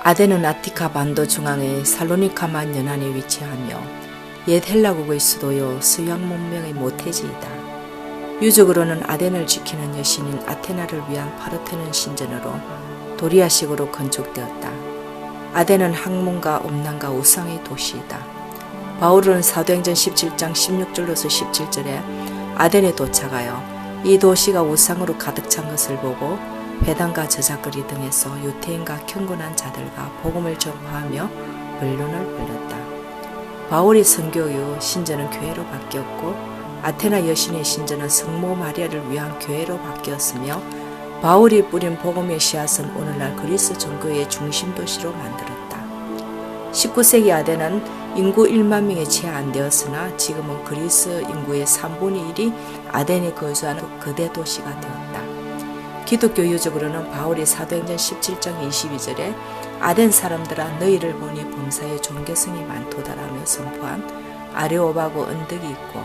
아덴은 아티카 반도 중앙의 살로니카만 연안에 위치하며 옛 헬라국의 수도요 서양 문명의 모태지이다. 유적으로는 아덴을 지키는 여신인 아테나를 위한 파르테논 신전으로 도리아식으로 건축되었다. 아덴은 학문과 음란과 우상의 도시이다. 바울은 사도행전 17장 16절로서 17절에 아덴에 도착하여 이 도시가 우상으로 가득 찬 것을 보고 회당과 저작거리 등에서 유태인과 경건한 자들과 복음을 전파하며 변론을 벌였다. 바울이 선교 후 신전은 교회로 바뀌었고 아테나 여신의 신전은 성모 마리아를 위한 교회로 바뀌었으며 바울이 뿌린 복음의 씨앗은 오늘날 그리스 종교의 중심 도시로 만들었다. 19세기 아덴은 인구 1만 명에 채 안 되었으나 지금은 그리스 인구의 3분의 1이 아덴에 거주하는 거대 도시가 되었다. 기독교 유적으로는 바울이 사도행전 17장 22절에 아덴 사람들아 너희를 보니 범사에 존귀성이 많도다라며 선포한 아레오바고 언덕이 있고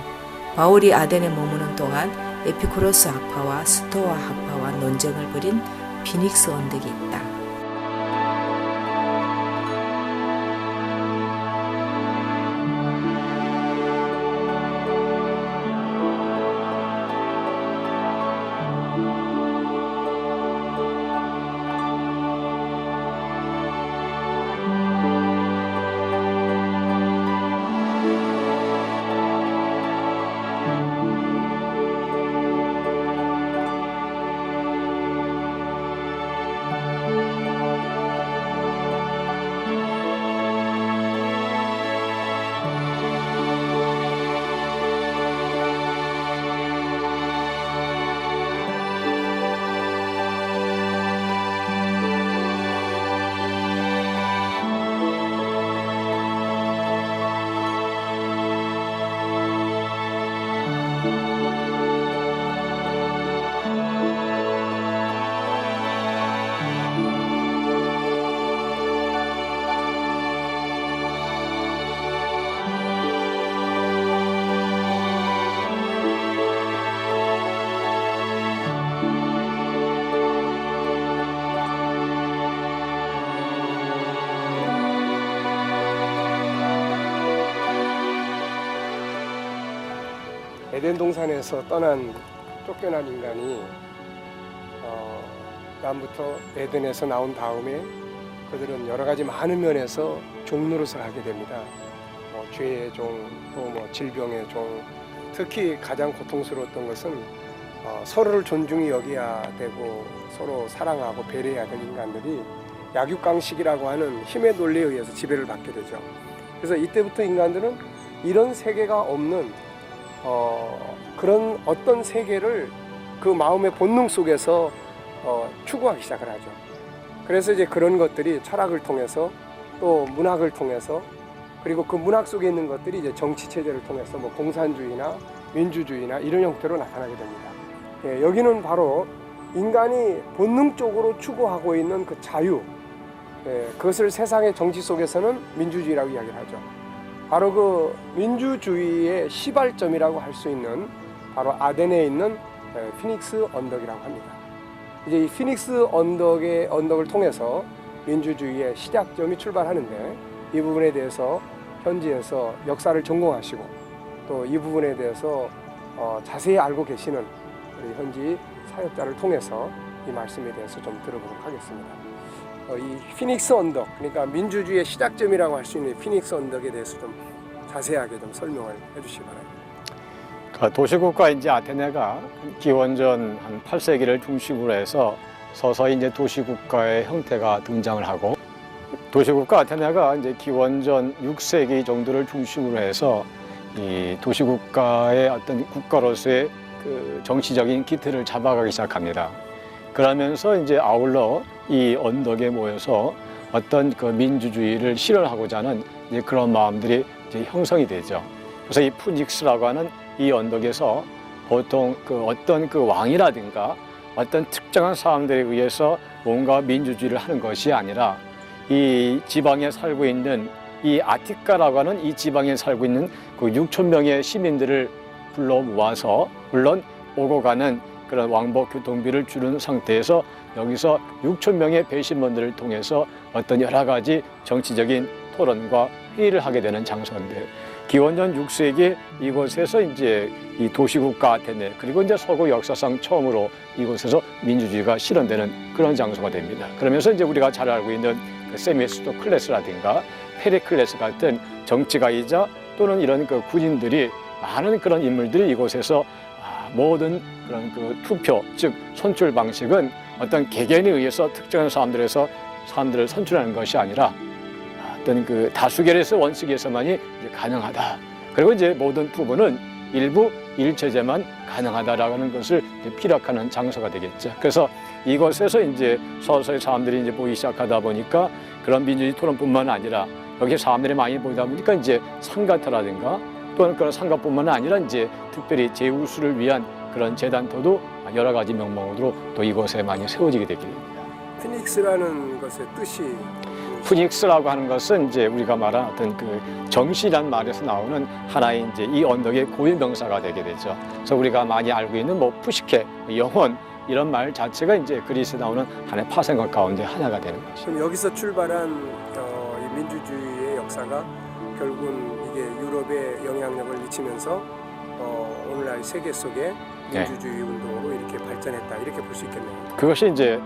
바울이 아덴에 머무는 동안 에피쿠로스 학파와 스토아 학파와 논쟁을 벌인 피닉스 언덕이 있다. 에덴 동산에서 쫓겨난 인간이 남부터 에덴에서 나온 다음에 그들은 여러 가지 많은 면에서 종 노릇을 하게 됩니다. 죄의 종, 또 질병의 종. 특히 가장 고통스러웠던 것은 서로를 존중히 여겨야 되고 서로 사랑하고 배려해야 될 인간들이 약육강식이라고 하는 힘의 논리에 의해서 지배를 받게 되죠. 그래서 이때부터 인간들은 이런 세계가 없는 그런 어떤 세계를 그 마음의 본능 속에서 추구하기 시작을 하죠. 그래서 이제 그런 것들이 철학을 통해서 또 문학을 통해서 그리고 그 문학 속에 있는 것들이 이제 정치 체제를 통해서 공산주의나 민주주의나 이런 형태로 나타나게 됩니다. 예, 여기는 바로 인간이 본능적으로 추구하고 있는 그 자유, 그것을 세상의 정치 속에서는 민주주의라고 이야기를 하죠. 바로 그 민주주의의 시발점이라고 할 수 있는 바로 아덴에 있는 피닉스 언덕이라고 합니다. 이제 이 피닉스 언덕을 통해서 민주주의의 시작점이 출발하는데 이 부분에 대해서 현지에서 역사를 전공하시고 또 이 부분에 대해서 자세히 알고 계시는 우리 현지 사역자를 통해서 이 말씀에 대해서 좀 들어보도록 하겠습니다. 이 피닉스 언덕, 그러니까 민주주의의 시작점이라고 할 수 있는 피닉스 언덕에 대해서 좀 자세하게 좀 설명을 해주시기 바랍니다. 도시국가 이제 아테네가 기원전 한 8세기를 중심으로 해서 서서히 이제 도시국가의 형태가 등장을 하고 도시국가 아테네가 이제 기원전 6세기 정도를 중심으로 해서 이 도시국가의 어떤 국가로서의 그 정치적인 기틀을 잡아가기 시작합니다. 그러면서 이제 아울러 이 언덕에 모여서 어떤 그 민주주의를 실현하고자 하는 이제 그런 마음들이 이제 형성이 되죠. 그래서 이 푸닉스라고 하는 이 언덕에서 보통 그 어떤 그 왕이라든가 어떤 특정한 사람들에 의해서 뭔가 민주주의를 하는 것이 아니라 이 지방에 살고 있는 이 아티카라고 하는 이 지방에 살고 있는 그 6천 명의 시민들을 불러 모아서 물론 오고 가는 그런 왕복 교통비를 주는 상태에서 여기서 6천 명의 배심원들을 통해서 어떤 여러 가지 정치적인 토론과 회의를 하게 되는 장소인데, 기원전 6세기 이곳에서 이제 이 도시국가 아테네, 그리고 이제 서구 역사상 처음으로 이곳에서 민주주의가 실현되는 그런 장소가 됩니다. 그러면서 이제 우리가 잘 알고 있는 그 세미스토클레스라든가 페리클레스 같은 정치가이자 또는 이런 그 군인들이, 많은 그런 인물들이 이곳에서 모든 그런 그 투표, 즉 선출 방식은 어떤 개개인에 의해서 특정한 사람들을 선출하는 것이 아니라 어떤 그 다수결에서 원칙에서만이 이제 가능하다. 그리고 이제 모든 후보는 일부 일체제만 가능하다라는 것을 이제 피력하는 장소가 되겠죠. 그래서 이곳에서 이제 서서히 사람들이 이제 보이기 시작하다 보니까 그런 민주주의 토론뿐만 아니라 여기 사람들이 많이 보다 보니까 이제 상가터라든가 또는 그런 상가뿐만 아니라 이제 특별히 제우스를 위한 그런 재단터도 여러 가지 명목으로 또 이곳에 많이 세워지게 되게 됩니다. 피닉스라는 것의 뜻이 피닉스라고 하는 것은 이제 우리가 말한 어떤 그 정시란 말에서 나오는 하나의 이제 이 언덕의 고유 명사가 되게 되죠. 그래서 우리가 많이 알고 있는 뭐 푸시케, 영혼 이런 말 자체가 이제 그리스에 나오는 하나의 파생어 가운데 하나가 되는 것이죠. 그럼 여기서 출발한 이 민주주의의 역사가 결국은 이게 유럽에 영향력을 미치면서 오늘날 세계 속에 민주주의 운동으로 이렇게 발전했다, 이렇게 볼 수 있겠네요. 그것이 이제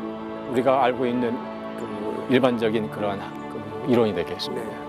우리가 알고 있는 그 일반적인 그런 그 이론이 되겠습니다. 네.